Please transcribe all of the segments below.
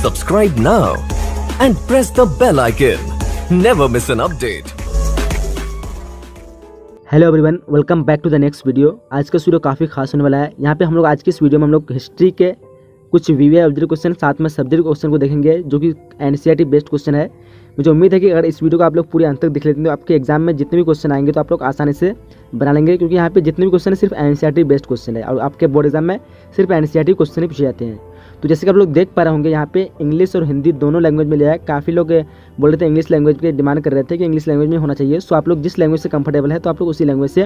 Subscribe now and press the bell icon. Never miss an update. Hello everyone, welcome back to the next video. आज का video काफ़ी खास होने वाला है। यहाँ पे हम लोग आज की इस वीडियो में हम लोग हिस्ट्री के कुछ वीवीआई ऑब्जेक्टिव क्वेश्चन साथ में सब्जेक्ट क्वेश्चन को देखेंगे, जो कि एनसीईआरटी बेस्ड क्वेश्चन है। मुझे उम्मीद है कि अगर इस वीडियो को आप लोग पूरे अंत तक देख लेते हैं तो आपके एग्जाम में जितने भी क्वेश्चन आएंगे तो आप लोग आसानी से बना लेंगे, क्योंकि यहाँ पे जितने भी क्वेश्चन है सिर्फ एनसीईआरटी बेस्ड क्वेश्चन है और आपके बोर्ड एग्जाम में सिर्फ एनसीईआरटी क्वेश्चन ही पूछे जाते हैं। तो जैसे कि आप लोग देख पा रहे होंगे, यहाँ पे इंग्लिश और हिंदी दोनों लैंग्वेज में लिया है। काफ़ी लोग बोल रहे थे इंग्लिश लैंग्वेज की डिमांड कर रहे थे कि इंग्लिश लैंग्वेज में होना चाहिए। सो आप लोग जिस लैंग्वेज से कंफर्टेबल है तो आप लोग उसी लैंग्वेज से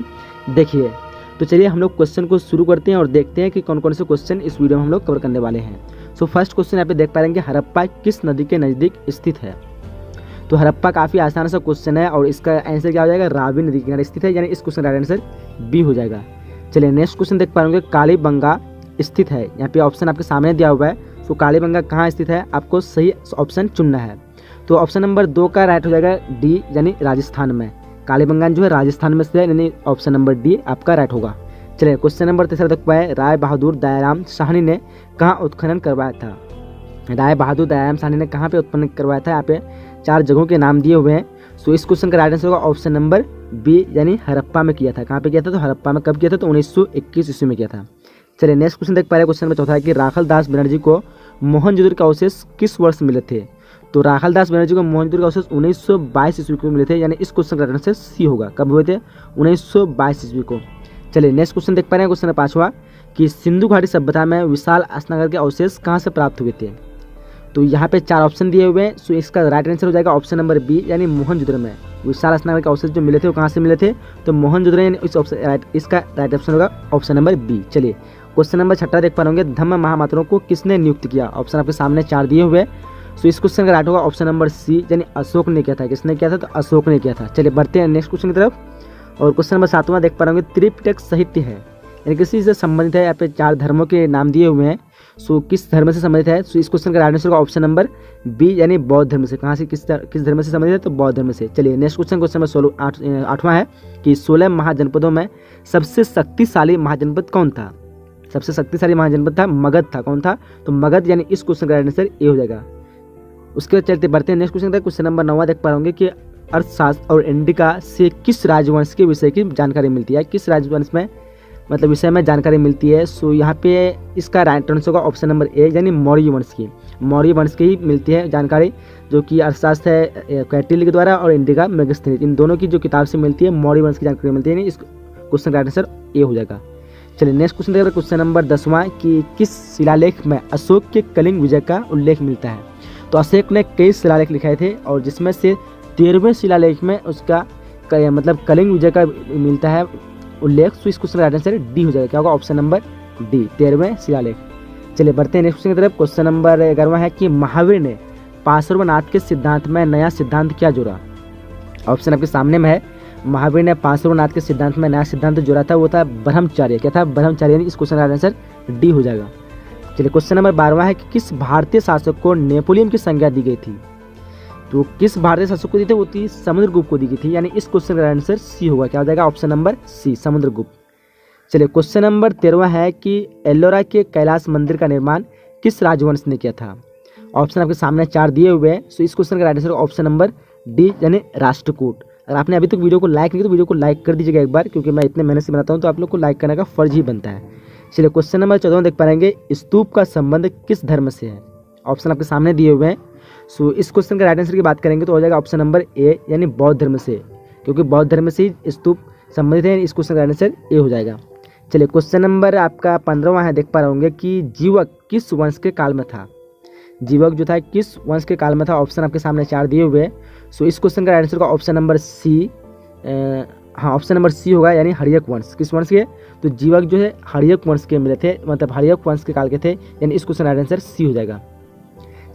देखिए। तो चलिए हम लोग क्वेश्चन को शुरू करते हैं और देखते हैं कि कौन कौन से क्वेश्चन इस वीडियो में हम लोग कवर करने वाले हैं। सो फर्स्ट क्वेश्चन यहाँ पे देख पा रहे हैं कि हड़प्पा किस नदी के नज़दीक स्थित है। तो हड़प्पा काफ़ी आसान सा क्वेश्चन है और इसका आंसर क्या हो जाएगा, रावी नदी के किनारे स्थित है, यानी इस क्वेश्चन का आंसर बी हो जाएगा। चलिए नेक्स्ट क्वेश्चन देख पा रहे होंगे, कालीबंगा स्थित है। यहाँ पे ऑप्शन आपके सामने दिया हुआ है। तो कालीबंगा कहाँ स्थित है, आपको सही ऑप्शन चुनना है। तो ऑप्शन नंबर 2 का राइट हो जाएगा डी, यानी राजस्थान में। कालीबंगा जो है राजस्थान में स्थित है, यानी ऑप्शन नंबर डी आपका राइट होगा। चलिए क्वेश्चन नंबर 3 देख पाए, राय बहादुर दयाराम साहनी ने कहाँ उत्खनन करवाया था। राय बहादुर दयाराम साहनी ने कहाँ पे उत्खनन करवाया था। यहाँ पे 4 जगहों के नाम दिए हुए हैं। सो इस क्वेश्चन का राइट आंसर होगा ऑप्शन नंबर बी, यानी हड़प्पा में किया था। कहाँ पे किया था, तो हड़प्पा में कब किया था, तो 1921 ईस्वी में किया था। चलिए नेक्स्ट क्वेश्चन देख पा रहे हैं। क्वेश्चन नंबर 4 है कि राखल दास बनर्जी को मोहनजोदड़ो के अवशेष किस वर्ष मिले थे। तो राखल दास बनर्जी को मोहनजोदड़ो के अवशेष 1922 ईस्वी को मिले थे, यानी इस क्वेश्चन का आंसर सी होगा। कब हुए थे, 1922 ईस्वी को। चलिए नेक्स्ट क्वेश्चन देख पा रहे हैं। क्वेश्चन नंबर 5 कि सिंधु घाटी सभ्यता में विशाल स्नानघर के अवशेष कहाँ से प्राप्त हुए थे। तो यहाँ पे 4 ऑप्शन दिए हुए हैं। सो इसका राइट आंसर हो जाएगा ऑप्शन नंबर बी, यानी मोहनजोदड़ो में विशाल स्नानघर के अवशेष जो मिले थे वो कहाँ से मिले थे, तो मोहनजोदड़ो, यानी इस ऑप्शन इसका राइट ऑप्शन होगा ऑप्शन नंबर बी। चलिए क्वेश्चन नंबर 6 देख पा रहे धम्म महामात्रों को किसने नियुक्त किया। ऑप्शन आपके सामने 4 दिए हुए। सो इस क्वेश्चन का राइट होगा ऑप्शन नंबर सी, यानी अशोक ने किया था। किसने किया था, तो अशोक ने किया था। चलिए बढ़ते हैं नेक्स्ट क्वेश्चन की तरफ। और क्वेश्चन नंबर 7 देख पा रहे त्रिपिटक साहित्य है, यानी किसी से संबंधित है। यहाँ पे 4 धर्मों के नाम दिए हुए हैं। सो किस धर्म से संबंधित है, सो इस क्वेश्चन का राइट आंसर होगा ऑप्शन नंबर बी, यानी बौद्ध धर्म से। कहाँ से, किस धर्म से संबंधित है, तो बौद्ध धर्म से। चलिए नेक्स्ट क्वेश्चन नंबर 8वां है कि 16 महाजनपदों में सबसे शक्तिशाली महाजनपद कौन था। सबसे शक्तिशाली महाजनपद था मगध था। कौन था, तो मगध, यानी इस क्वेश्चन का राइट आंसर ए हो जाएगा। उसके बाद चलते बढ़ते हैं नेक्स्ट क्वेश्चन तक। क्वेश्चन नंबर 9 देख पा रहे कि अर्थशास्त्र और इंडिका से किस राजवंश के विषय की जानकारी मिलती है। किस राजवंश में मतलब विषय में जानकारी मिलती है। सो यहाँ पे इसका राइट आंसर होगा ऑप्शन नंबर ए, यानी मौर्य वंश की। मौर्य वंश की ही मिलती है जानकारी, जो कि अर्थशास्त्र है कैटिल के द्वारा और इंडिका मेगास्थनीज, इन दोनों की जो किताब से मिलती है मौर्य वंश की जानकारी मिलती है। इस क्वेश्चन का राइट आंसर ए हो जाएगा। चलिए नेक्स्ट क्वेश्चन देखते हैं। क्वेश्चन नंबर 10वां कि किस शिलालेख में अशोक के कलिंग विजय का उल्लेख मिलता है। तो अशोक ने कई शिलालेख लिखाए थे और जिसमें से 13वें शिलालेख में उसका मतलब कलिंग विजय का मिलता है उल्लेख। सो इस क्वेश्चन का राइट आंसर डी हो जाएगा। क्या होगा, ऑप्शन नंबर डी, 13वें शिलालेख। चलिए बढ़ते हैं नेक्स्ट क्वेश्चन की तरफ। क्वेश्चन नंबर 11वां है कि महावीर ने पार्श्वनाथ के सिद्धांत में नया सिद्धांत क्या जोड़ा। ऑप्शन आपके सामने में है। महावीर ने पार्श्वनाथ के सिद्धांत में नया सिद्धांत जोड़ा था, वो था ब्रह्मचर्य। क्या था, ब्रह्मचर्य, यानी इस क्वेश्चन का आंसर डी हो जाएगा। चलिए क्वेश्चन नंबर 12वां है कि किस भारतीय शासक को नेपोलियन की संज्ञा दी गई थी। तो किस भारतीय शासक को दी थी, वो थी समुद्रगुप्त को दी गई थी, यानी इस क्वेश्चन का आंसर सी होगा। क्या हो जाएगा, ऑप्शन नंबर सी, समुद्रगुप्त। चलिए क्वेश्चन नंबर 13वां है कि एलोरा के कैलाश मंदिर का निर्माण किस राजवंश ने किया था। ऑप्शन आपके सामने 4 दिए हुए हैं। सो इस क्वेश्चन का right answer option number D, यानी राष्ट्रकूट। अगर आपने अभी तक वीडियो को लाइक नहीं किया तो वीडियो को लाइक कर दीजिएगा एक बार, क्योंकि मैं इतने मेहनत से बनाता हूँ तो आप लोग को लाइक करने का फर्ज ही बनता है। चलिए क्वेश्चन नंबर 14 देख पाएंगे, स्तूप का संबंध किस धर्म से है। ऑप्शन आपके सामने दिए हुए हैं। सो इस क्वेश्चन का राइट आंसर की बात करेंगे तो हो जाएगा ऑप्शन नंबर ए, यानी बौद्ध धर्म से, क्योंकि बौद्ध धर्म से ही स्तूप संबंधित है। इस क्वेश्चन का राइट आंसर ए हो जाएगा। चलिए क्वेश्चन नंबर आपका 15वां है, देख पा रहे होंगे कि जीवक किस वंश के काल में था। जीवक जो था किस वंश के काल में था। ऑप्शन आपके सामने 4 दिए हुए हैं। सो इस क्वेश्चन का राइट आंसर होगा ऑप्शन नंबर सी, हाँ ऑप्शन नंबर सी होगा, यानी हर्यक वंश। किस वंश के, तो जीवक जो है हर्यक वंश के मिले थे, मतलब हर्यक वंश के काल के थे, यानी इस क्वेश्चन का राइट आंसर सी हो जाएगा।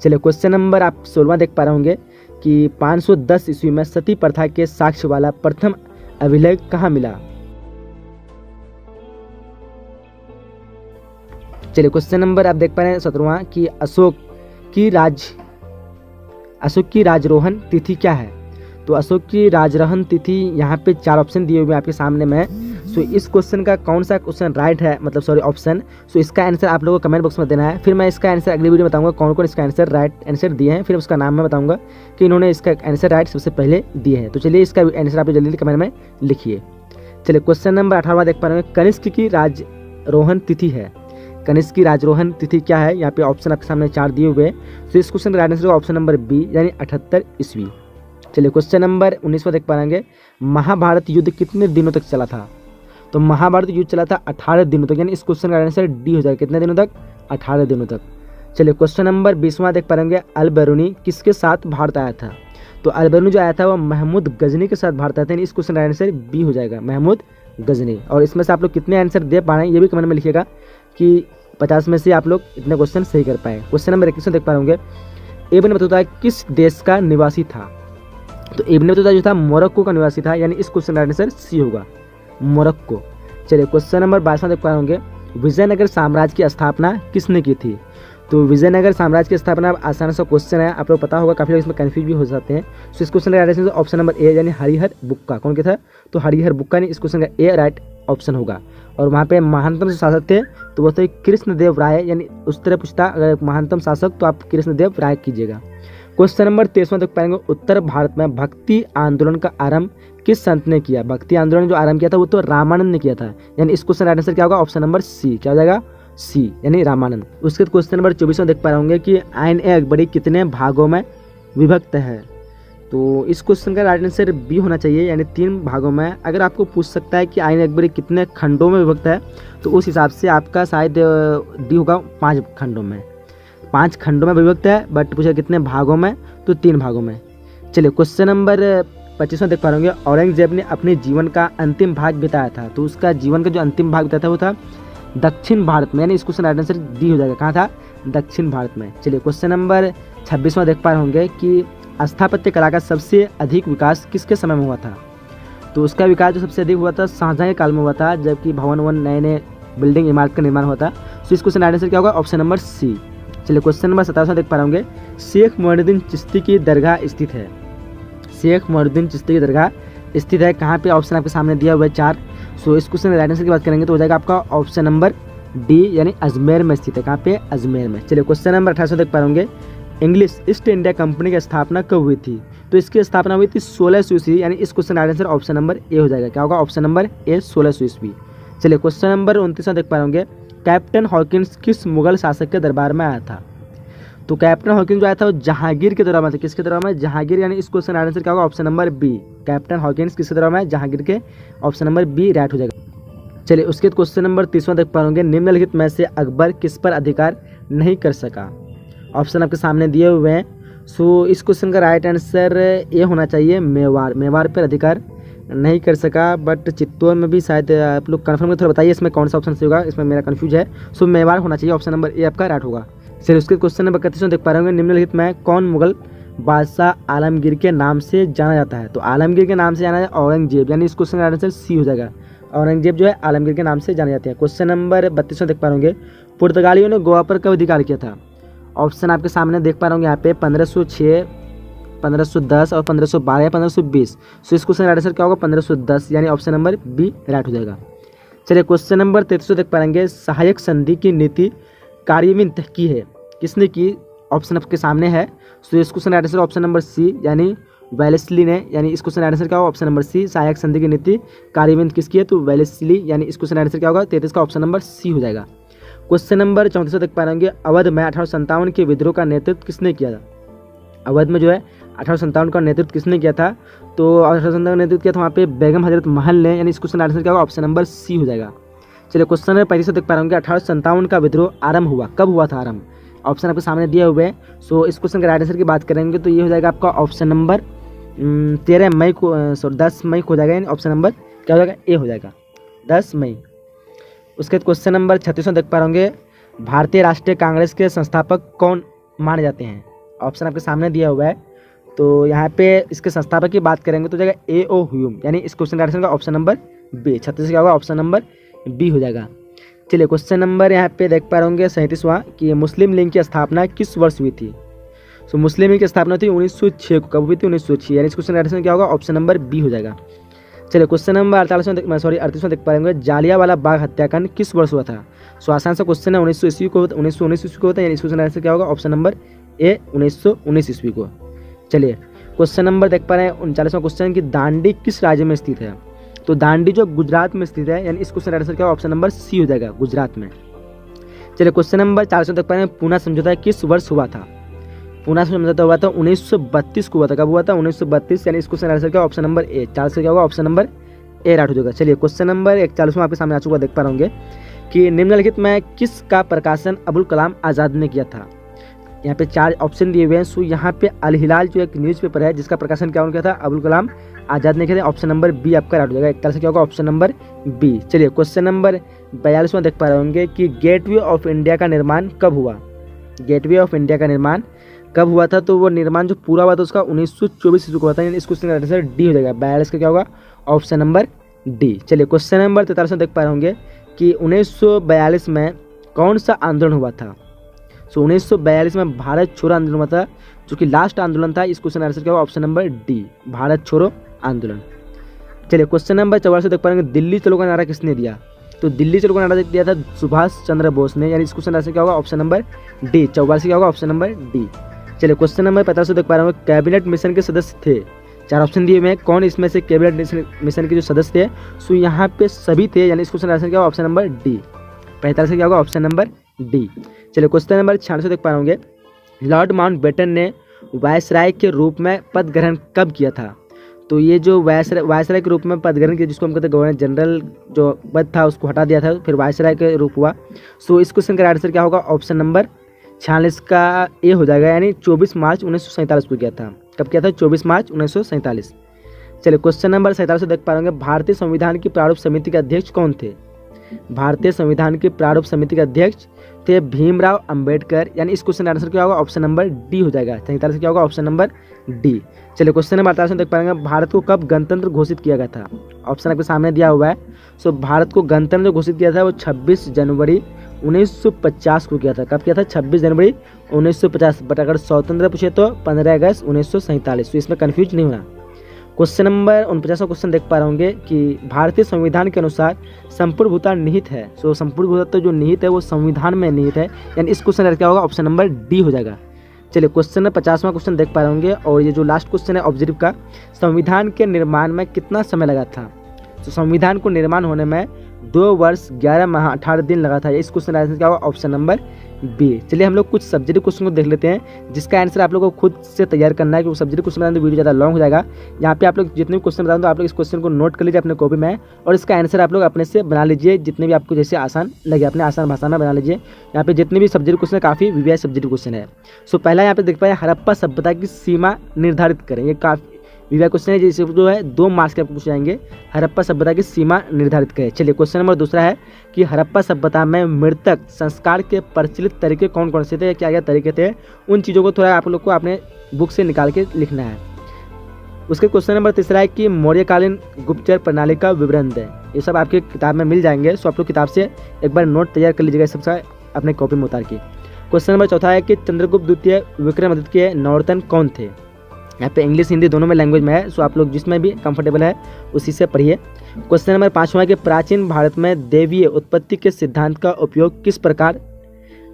चलिए क्वेश्चन नंबर आप 16वां देख पा रहे होंगे कि 510 ईस्वी में सती प्रथा के साक्ष्य वाला प्रथम अभिलेख कहाँ मिला। चलिए क्वेश्चन नंबर आप देख पा रहे हैं 17वां कि अशोक की राजरोहण तिथि क्या है। तो अशोक की राजरोहण तिथि यहाँ पे 4 ऑप्शन दिए हुए हैं आपके सामने में। सो इस क्वेश्चन का कौन सा क्वेश्चन राइट है, मतलब सॉरी ऑप्शन। सो इसका आंसर आप लोगों को कमेंट बॉक्स में देना है। फिर मैं इसका आंसर अगली वीडियो में बताऊंगा कौन कौन इसका आंसर राइट आंसर दिए हैं, फिर उसका नाम मैं बताऊंगा कि इन्होंने इसका आंसर राइट सबसे पहले दिए हैं। तो चलिए इसका आंसर आप जल्दी कमेंट में लिखिए। चलिए क्वेश्चन नंबर 18 देख पा रहे हैं, कनिष्क की राजरोहण तिथि है। कनिष्क की राजरोहण तिथि क्या है, यहाँ पे ऑप्शन आपके सामने 4 दिए हुए हैं। तो इस क्वेश्चन का right answer option number B यानी 78 ईस्वी। चलिए क्वेश्चन नंबर 19 देख पाएंगे, महाभारत युद्ध कितने दिनों तक चला था। तो महाभारत युद्ध चला था 18 दिनों तक, यानी इस क्वेश्चन का आंसर डी हो जाएगा। कितने दिनों तक, 18 दिनों तक। चलिए क्वेश्चन नंबर 20वां देख पाएंगे, अल बरूनी किसके साथ भारत आया था। तो अल बरूनी जो आया था वो महमूद गजनी के साथ भारत आया था, यानी इस क्वेश्चन का आंसर बी हो जाएगा, महमूद गजनी। और इसमें से आप लोग कितने आंसर दे पा रहे हैं ये भी कमेंट में लिखिएगा कि 50 में से आप लोग इतने क्वेश्चन सही कर पाए। क्वेश्चन नंबर 21 देख पा रहे होंगे, इब्न बतूता किस देश का निवासी था। तो इब्न बतूता जो था मोरक्को का निवासी था, यानी इस क्वेश्चन का आंसर सी होगा, मोरक्को। चलिए क्वेश्चन नंबर 22 देख पा रहे होंगे, विजयनगर साम्राज्य की स्थापना किसने की थी। तो विजयनगर साम्राज्य की स्थापना आसान सा क्वेश्चन है, आप लोग पता होगा, काफी लोग इसमें कंफ्यूज भी हो जाते हैं। तो इस क्वेश्चन का right answer option number A यानी हरिहर बुक्का। कौन क्या था, तो हरिहर बुक्का ने इस क्वेश्चन का ए राइट ऑप्शन होगा। और वहाँ पे महानतम शासक थे तो वो थे कृष्णदेव राय, यानी उस तरह पूछता अगर महानतम शासक तो आप कृष्णदेव राय कीजिएगा। क्वेश्चन नंबर 23 तक पाएंगे, उत्तर भारत में भक्ति आंदोलन का आरंभ किस संत ने किया। भक्ति आंदोलन जो आरंभ किया था वो तो रामानंद ने किया था, यानी इस क्वेश्चन राइट आंसर क्या होगा, ऑप्शन नंबर सी। क्या हो जाएगा, सी यानी रामानंद। उसके क्वेश्चन नंबर 24 में देख पा रहे होंगे कि आइन ए अकबरी कितने भागों में विभक्त है। तो इस क्वेश्चन का राइट आंसर बी होना चाहिए, यानी 3 भागों में। अगर आपको पूछ सकता है कि आइन ए अकबरी कितने खंडों में विभक्त है तो उस हिसाब से आपका शायद डी होगा 5 खंडों में। 5 खंडों में विभक्त है, बट पूछा कितने भागों में, तो 3 भागों में। चलिए क्वेश्चन नंबर 25 में देख पा रहे होंगे, औरंगजेब ने अपने जीवन का अंतिम भाग बिताया था। तो उसका जीवन का जो अंतिम भाग बिताया था वो था दक्षिण भारत में, यानी इस क्वेश्चन राइट आंसर डी हो जाएगा। कहाँ था, दक्षिण भारत में। चलिए क्वेश्चन नंबर 26 में देख पा रहे होंगे कि स्थापत्य कला का सबसे अधिक विकास किसके समय में हुआ था। तो उसका विकास जो सबसे अधिक हुआ था शाहजहां के काल में हुआ था, जबकि भवन वन नए नए बिल्डिंग इमारत का निर्माण हुआ था। तो इस क्वेश्चन राइट आंसर क्या होगा, ऑप्शन नंबर सी। चलिए क्वेश्चन नंबर 27 में देख पा रहे होंगे, शेख मोइनुद्दीन चिश्ती की दरगाह स्थित है। शेख मोइनुद्दीन चिश्ती की दरगाह स्थित है कहाँ पे, ऑप्शन आपके सामने दिया हुआ है 4। सो इस क्वेश्चन राइट आंसर की बात करेंगे तो हो जाएगा आपका ऑप्शन नंबर डी, यानी अजमेर में स्थित है। कहाँ पे, अजमेर में। चलिए क्वेश्चन नंबर 28 देख पा होंगे, इंग्लिश ईस्ट इंडिया कंपनी की स्थापना कब हुई थी। तो इसकी स्थापना हुई थी 1600 ईस्वी, यानी इस question right answer option number A हो जाएगा। क्या होगा, ऑप्शन नंबर ए 1600 ईस्वी। चलिए क्वेश्चन नंबर 29 देख पा होंगे, कैप्टन हॉकिंस किस मुगल शासक के दरबार में आया था। तो कैप्टन हॉकिंस जो आया था वो जहांगीर के दरबार में था। किसके दरबार में, जहांगीर, यानी इस क्वेश्चन आंसर क्या होगा, option number B. Captain Hawkins किसके दरबार में, जहांगीर के, ऑप्शन नंबर बी राइट हो जाएगा। चलिए उसके क्वेश्चन नंबर 30 देख पा होंगे, निम्नलिखित में से अकबर किस पर अधिकार नहीं कर सका। ऑप्शन आपके सामने दिए हुए हैं। सो इस क्वेश्चन का राइट आंसर ए होना चाहिए, मेवाड़। मेवाड़ पर अधिकार नहीं कर सका, बट चित्तौड़ में भी शायद। आप लोग कन्फर्म करके थोड़ा बताइए इसमें कौन सा ऑप्शन सही होगा, इसमें मेरा कन्फ्यूज है। सो मेवाड़ होना चाहिए, ऑप्शन नंबर ए आपका राइट होगा। चलिए उसके क्वेश्चन नंबर 31 देख पा रहे होंगे, निम्नलिखित में कौन मुगल बादशाह आलमगीर के नाम से जाना जाता है। तो आलमगीर के नाम से जाना है औरंगजेब, यानी इस क्वेश्चन का आंसर सी हो जाएगा। औरंगजेब जो है आलमगीर के नाम से जाने जाते हैं। क्वेश्चन नंबर 32 देख पा होंगे, पुर्तगालियों ने गोवा पर कब अधिकार किया था। ऑप्शन आपके सामने देख पा रहे होंगे यहाँ पे 1506, 1510 और 1512 या 1520। सो इस क्वेश्चन का आंसर क्या होगा, 1510, यानी ऑप्शन नंबर बी राइट हो जाएगा। चलिए क्वेश्चन नंबर 33 देख पाएंगे, सहायक संधि की नीति कार्यान्वित की है किसने की, ऑप्शन आपके सामने है। सो इस क्वेश्चन का आंसर ऑप्शन नंबर सी, यानी वेलेस्ली ने, यानी इस क्वेश्चन आंसर क्या होगा, ऑप्शन नंबर सी। सहायक संधि की नीति कार्यान्वित किसकी है, तो वेलेस्ली, यानी इस क्वेश्चन आंसर क्या होगा, 33 का ऑप्शन नंबर सी हो जाएगा। क्वेश्चन नंबर 34 देख पाएंगे, अवध में 1857 के विद्रोह का नेतृत्व किसने किया था। अवध में जो है 1857 का नेतृत्व किसने किया था, तो 1857 का नेतृत्व किया था वहाँ पे बेगम हजरत महल ने, यानी इस क्वेश्चन आंसर क्या होगा, ऑप्शन नंबर सी हो जाएगा। चलिए क्वेश्चन नंबर 35 देख पा रहे होंगे, 1857 का विद्रोह आरंभ हुआ, कब हुआ था आरंभ, ऑप्शन आपके सामने दिए हुए हैं। सो इस क्वेश्चन के राइट आंसर की बात करेंगे तो ये हो जाएगा आपका ऑप्शन नंबर 13 मई को, 10 मई को हो जाएगा, यानी ऑप्शन नंबर क्या हो जाएगा, ए हो जाएगा, 10 मई। उसके क्वेश्चन नंबर 36 देख पा होंगे, भारतीय राष्ट्रीय कांग्रेस के संस्थापक कौन माने जाते हैं। ऑप्शन आपके सामने दिया हुआ है, तो यहाँ पे इसके संस्थापक की बात करेंगे तो हो जाएगा ए ओ ह्यूम, यानी इस क्वेश्चन का आंसर का ऑप्शन नंबर बी। 36 क्या होगा, ऑप्शन नंबर बी हो जाएगा। चलिए क्वेश्चन नंबर यहाँ पे देख पा रहे होंगे 37वां कि मुस्लिम लीग की स्थापना किस वर्ष हुई थी। सो मुस्लिम लीग की स्थापना थी 1906 को, कब हुई थी, 1906, यानी इस क्वेश्चन का आंसर क्या होगा, ऑप्शन नंबर बी हो जाएगा। चलिए क्वेश्चन नंबर 38वां देख पाएंगे, जालियांवाला बाग हत्याकांड किस वर्ष हुआ था। सो आसान सा क्वेश्चन है, 1900 ईस्वी को 1919 ईस्वी को होता है, यानी इसका आंसर क्या होगा, ऑप्शन नंबर ए 1919 ईस्वी को। चलिए क्वेश्चन नंबर देख पा रहे हैं 39वां क्वेश्चन कि दांडी किस राज्य में स्थित है। तो दांडी जो गुजरात में स्थित है, यानी इस क्वेश्चन का आंसर क्या होगा, ऑप्शन नंबर सी हो जाएगा, गुजरात में। चलिए क्वेश्चन नंबर 40 देख पा रहे हैं, पूना समझौता किस वर्ष हुआ था। पूना समझौता हुआ था 1932 को हुआ था। कब हुआ था, 1932, यानी इस क्वेश्चन आंसर क्या होगा, ऑप्शन नंबर ए। 40 से क्या होगा, ऑप्शन नंबर ए राइट हो जाएगा। चलिए क्वेश्चन नंबर 41 आपके सामने आ चुका देख पा रहे होंगे कि निम्नलिखित में किसका प्रकाशन अबुल कलाम आज़ाद ने किया था। यहाँ पे 4 ऑप्शन दिए हुए हैं। सो यहाँ पे अल हिलाल जो एक न्यूज़पेपर है जिसका प्रकाशन क्या किया था, अबुल कलाम आज़ाद ने किया था। ऑप्शन नंबर बी आपका राइट हो जाएगा। 41 से क्या होगा, ऑप्शन नंबर बी। चलिए क्वेश्चन नंबर 42 देख पा रहे होंगे कि गेटवे ऑफ इंडिया का निर्माण कब हुआ। गेटवे ऑफ इंडिया का निर्माण कब हुआ था। तो वो निर्माण जो पूरा हुआ था उसका 1924 ईस्वी को हुआ था, यानी इस क्वेश्चन का आंसर डी हो जाएगा। 42 का क्या होगा, ऑप्शन नंबर डी। चलिए क्वेश्चन नंबर 43 देख पा रहे होंगे कि 1942 में कौन सा आंदोलन हुआ था। सो 1942 में भारत छोड़ो आंदोलन हुआ था, जो कि लास्ट आंदोलन था। इस क्वेश्चन आंसर क्या होगा, ऑप्शन नंबर डी, भारत छोड़ो आंदोलन। चलिए क्वेश्चन नंबर 44 देख पा रहे होंगे, दिल्ली चलो का नारा किसने दिया। तो दिल्ली चलो का नारा दिया था सुभाष चंद्र बोस ने, यानी इस क्वेश्चन आंसर क्या होगा, ऑप्शन नंबर डी। 44 क्या होगा, ऑप्शन नंबर डी। चलिए क्वेश्चन नंबर 45 देख पा रहे होंगे, कैबिनेट मिशन के सदस्य थे। 4 ऑप्शन दिए हुए हैं, कौन इसमें से कैबिनेट मिशन के जो सदस्य थे। सो यहाँ पे सभी थे, यानी इस क्वेश्चन आंसर क्या होगा, ऑप्शन नंबर डी। 45 क्या होगा, ऑप्शन नंबर डी। चलिए क्वेश्चन नंबर 46 देख पा रहे होंगे, लॉर्ड माउंटबेटन ने वायसराय के रूप में पद ग्रहण कब किया था। तो ये जो वायसराय के रूप में पद ग्रहण किया, जिसको हम कहते हैं गवर्नर जनरल जो पद था उसको हटा दिया था, फिर वायसराय के रूप हुआ। सो इस क्वेश्चन का आंसर क्या होगा, ऑप्शन नंबर 46 का ए हो जाएगा, यानी 24 मार्च 1947 को किया था। कब किया था, 24 मार्च 1947। चलिए क्वेश्चन नंबर 47 देख पा रहे होंगे, भारतीय संविधान की प्रारूप समिति के अध्यक्ष कौन थे। भारतीय संविधान की प्रारूप समिति के अध्यक्ष थे भीमराव अंबेडकर, यानी इस क्वेश्चन का आंसर क्या होगा, ऑप्शन नंबर डी हो जाएगा। 47 क्या होगा, ऑप्शन नंबर डी। चलिए क्वेश्चन नंबर 48 देख पाएंगे, भारत को कब गणतंत्र घोषित किया गया था। ऑप्शन आपके सामने दिया हुआ है। सो भारत को गणतंत्र घोषित किया था वो 26 जनवरी 1950 को किया था। कब किया था, 26 जनवरी 1950। बट अगर स्वतंत्र पूछे तो 15 अगस्त 1947। तो इसमें कन्फ्यूज नहीं होना। क्वेश्चन नंबर 49वां क्वेश्चन देख पा रहे होंगे कि भारतीय संविधान के अनुसार संपूर्ण भूतान निहित है। सो संपूर्ण भूतान तो जो निहित है वो संविधान में निहित है, यानी इस क्वेश्चन का क्या होगा, ऑप्शन नंबर डी हो जाएगा। चलिए क्वेश्चन नंबर 50वां क्वेश्चन देख पा रहे होंगे, और ये जो लास्ट क्वेश्चन है ऑब्जर्व का, संविधान के निर्माण में कितना समय लगा था। तो संविधान को निर्माण होने में 2 वर्ष 11 माह 18 दिन लगा था। इस क्वेश्चन का आंसर क्या होगा, ऑप्शन नंबर बी। चलिए हम लोग कुछ सब्जेक्टिव क्वेश्चन को देख लेते हैं, जिसका आंसर आप लोग को खुद से तैयार करना है, क्योंकि सब्जेक्टिव क्वेश्चन बताने तो वीडियो ज़्यादा लॉन्ग हो जाएगा। यहाँ पे आप लोग जितने भी क्वेश्चन बताऊँ तो आप लोग इस क्वेश्चन को नोट कर लीजिए अपने कॉपी में, और इसका आंसर आप लोग अपने से बना लीजिए, जितने भी आपको जैसे आसान लगे अपने आसान भाषा में बना लीजिए। यहाँ पे जितने भी सब्जेक्टिव क्वेश्चन काफ़ी वीवीआई सब्जेक्टिव क्वेश्चन है। सो पहला यहाँ पे देख पाए, हड़प्पा सभ्यता की सीमा निर्धारित करें। ये काफ़ी वीवीआई क्वेश्चन है, जिसे जो है 2 मार्क्स के आपको पूछ जाएंगे। हड़प्पा सभ्यता की सीमा निर्धारित करें। चलिए क्वेश्चन नंबर दूसरा है कि हड़प्पा सभ्यता में मृतक संस्कार के प्रचलित तरीके कौन कौन से थे, क्या क्या तरीके थे, उन चीज़ों को थोड़ा आप लोग को अपने बुक से निकाल के लिखना है। उसके क्वेश्चन नंबर तीसरा है कि मौर्यकालीन गुप्तचर प्रणाली का विवरण दें। ये सब आपके किताब में मिल जाएंगे। सो आप लोग किताब से एक बार नोट तैयार कर लीजिएगा सबसे अपने कॉपी में उतार के। क्वेश्चन नंबर चौथा है कि चंद्रगुप्त द्वितीय विक्रमादित्य के नवरत्न कौन थे। यहाँ पे इंग्लिश हिंदी दोनों में लैंग्वेज में है। सो आप लोग जिसमें भी कंफर्टेबल है उसी से पढ़िए। क्वेश्चन नंबर 5वां है कि प्राचीन भारत में दैवीय उत्पत्ति के सिद्धांत का उपयोग किस प्रकार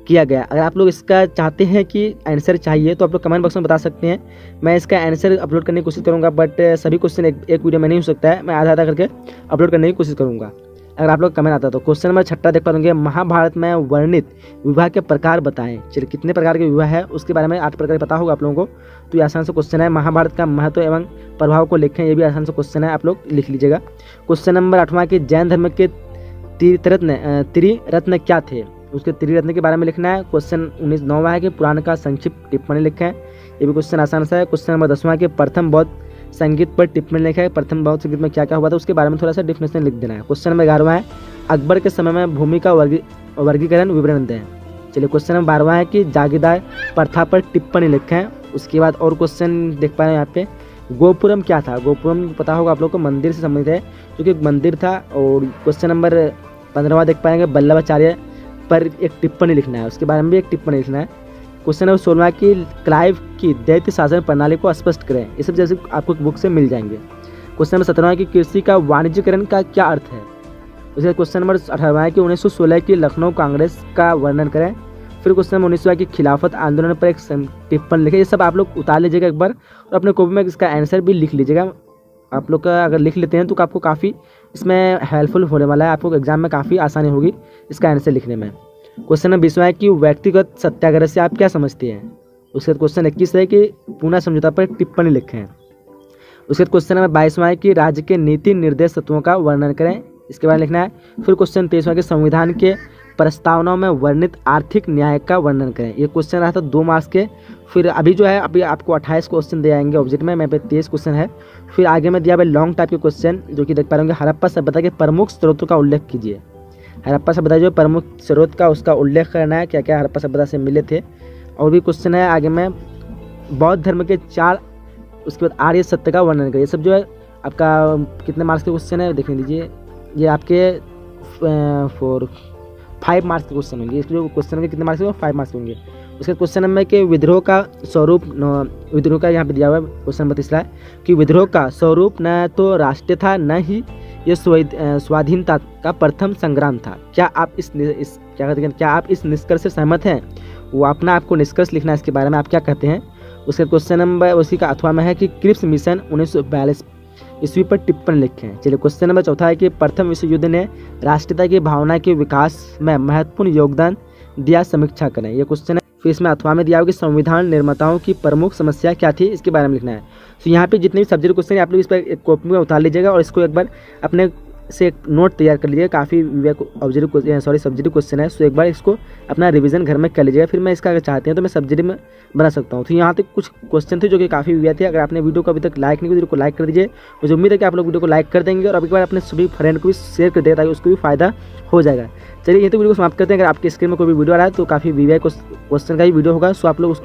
किया गया। अगर आप लोग इसका चाहते हैं कि आंसर चाहिए तो आप लोग कमेंट बॉक्स में बता सकते हैं। मैं इसका आंसर अपलोड करने की कोशिश करूंगा, बट सभी क्वेश्चन एक वीडियो में नहीं हो सकता है। मैं आधा आधा करके अपलोड करने की कोशिश करूंगा अगर आप लोग कमेंट आता तो। क्वेश्चन नंबर 6 देख पाएंगे, महाभारत में वर्णित विवाह के प्रकार बताएं। चलिए कितने प्रकार के विवाह है उसके बारे में 8 प्रकार पता होगा आप लोगों को, तो ये आसान सा क्वेश्चन है। महाभारत का महत्व एवं प्रभाव को लिखें, ये भी आसान सा क्वेश्चन है, आप लोग लिख लीजिएगा। क्वेश्चन नंबर 8वां कि जैन धर्म के त्रिरत्न क्या थे, उसके त्रिरत्न के बारे में लिखना है। क्वेश्चन 9वां है कि पुराण का संक्षिप्त टिप्पणी लिखें, ये भी क्वेश्चन आसान सा है। क्वेश्चन नंबर 10वां कि प्रथम बौद्ध संगीत पर टिप्पणी लिखा है, प्रथम बौद्ध संगीत में क्या क्या हुआ था उसके बारे में थोड़ा सा डिफिनेशन लिख देना है। क्वेश्चन नंबर 11वां है अकबर के समय में भूमि का वर्गीकरण विवरण दें। चलिए क्वेश्चन नंबर 12वां है कि जागीरदार प्रथा पर टिप्पणी लिखें। उसके बाद और क्वेश्चन देख पा रहे हैं यहाँ पे, गोपुरम क्या था। गोपुरम पता होगा आप लोग को, मंदिर से संबंधित है, जो कि एक मंदिर था। और क्वेश्चन नंबर 15वां देख पाएंगे, वल्लभाचार्य पर एक टिप्पणी लिखना है, उसके बारे में भी एक टिप्पणी लिखना है। क्वेश्चन नंबर 16 की क्लाइव की दैत्य शासन प्रणाली को स्पष्ट करें। ये सब जैसे आपको बुक से मिल जाएंगे। क्वेश्चन नंबर 17 है कि कृषि का वाणिज्यकरण का क्या अर्थ है। उसके क्वेश्चन नंबर 18 है कि 1916 की लखनऊ कांग्रेस का वर्णन करें। फिर क्वेश्चन नंबर 19 है कि खिलाफत आंदोलन पर एक टिप्पणी लिखें। ये सब आप लोग उतार लीजिएगा एक बार और अपने कॉपी में इसका आंसर भी लिख लीजिएगा। आप लोग का अगर लिख लेते हैं तो आपको काफ़ी इसमें हेल्पफुल होने वाला है, आपको एग्जाम में काफ़ी आसानी होगी इसका आंसर लिखने में। क्वेश्चन नंबर 20 है कि व्यक्तिगत सत्याग्रह से आप क्या समझते हैं। उसके बाद क्वेश्चन 21 है कि पूना समझौता पर टिप्पणी लिखें। उसके बाद क्वेश्चन नंबर 22 है कि राज्य के नीति निर्देश तत्वों का वर्णन करें, इसके बारे में लिखना है। फिर क्वेश्चन 23 है कि संविधान के प्रस्तावनाओं में वर्णित आर्थिक न्याय का वर्णन करें। ये क्वेश्चन रहा था 2 मार्क्स के। फिर अभी जो है अभी आपको 28 क्वेश्चन दे आएंगे ऑब्जेक्ट में, पे 23 क्वेश्चन है। फिर आगे में दिया हुआ लॉन्ग टाइप के क्वेश्चन जो कि देख पा रहे होंगे। हड़प्पा सभ्यता के प्रमुख स्रोतों का उल्लेख कीजिए। हड़प्पा सभ्यता जो प्रमुख स्रोत का उसका उल्लेख करना है, क्या क्या हड़प्पा सभ्यता से मिले थे। और भी क्वेश्चन है आगे में बौद्ध धर्म के 4, उसके बाद आर्य सत्य का वर्णन करें। ये सब जो है आपका कितने मार्क्स के क्वेश्चन है देखने दीजिए। ये आपके 5 मार्क्स के क्वेश्चन होंगे। इसके जो क्वेश्चन होंगे कितने मार्क्स के, 5 मार्क्स होंगे। उसके क्वेश्चन नंबर के विद्रोह का स्वरूप, विद्रोह का यहाँ पे दिया हुआ है क्वेश्चन नंबर 3 कि विद्रोह का स्वरूप न तो राष्ट्रीय था न ही ये स्वाधीनता का प्रथम संग्राम था। क्या आप क्या आप इस निष्कर्ष से सहमत हैं। वो अपना आपको निष्कर्ष लिखना है इसके बारे में, आप क्या कहते हैं। उसके क्वेश्चन नंबर उसी का अथवा में है कि क्रिप्स मिशन 1942 ईस्वी पर टिप्पणी लिखें। चलिए क्वेश्चन नंबर 4 है कि प्रथम विश्व युद्ध ने राष्ट्रीयता की भावना के विकास में महत्वपूर्ण योगदान दिया, समीक्षा करें। ये क्वेश्चन है। फिर इसमें अथवा में दिया हो कि संविधान निर्माताओं की प्रमुख समस्या क्या थी, इसके बारे में लिखना है। तो यहाँ पे जितने भी सब्जेक्ट क्वेश्चन है आप लोग इस पर एक कॉपी में उतार लीजिएगा और इसको एक बार अपने से एक नोट तैयार कर लीजिएगा। काफ़ी सब्जेक्टिव क्वेश्चन है, सो एक बार इसको अपना रिवीजन घर में कर लीजिएगा। फिर मैं इसका अगर चाहते हैं तो मैं सब्जेक्ट में बना सकता हूँ। तो यहाँ तक कुछ क्वेश्चन थे जो कि काफ़ी विविध थे। अगर आपने वीडियो को अभी तक लाइक नहीं किया वीडियो को लाइक कर दीजिए। मुझे उम्मीद है कि आप लोग वीडियो को लाइक कर देंगे और अभी बार अपने सभी फ्रेंड को भी शेयर कर दें ताकि उसको भी फायदा हो जाएगा। चलिए ये तो वीडियो को समाप्त करते हैं। अगर आपके स्क्रीन में कोई भी वीडियो आ रहा है तो काफ़ी विविध क्वेश्चन का ही वीडियो होगा, सो आप लोग उसको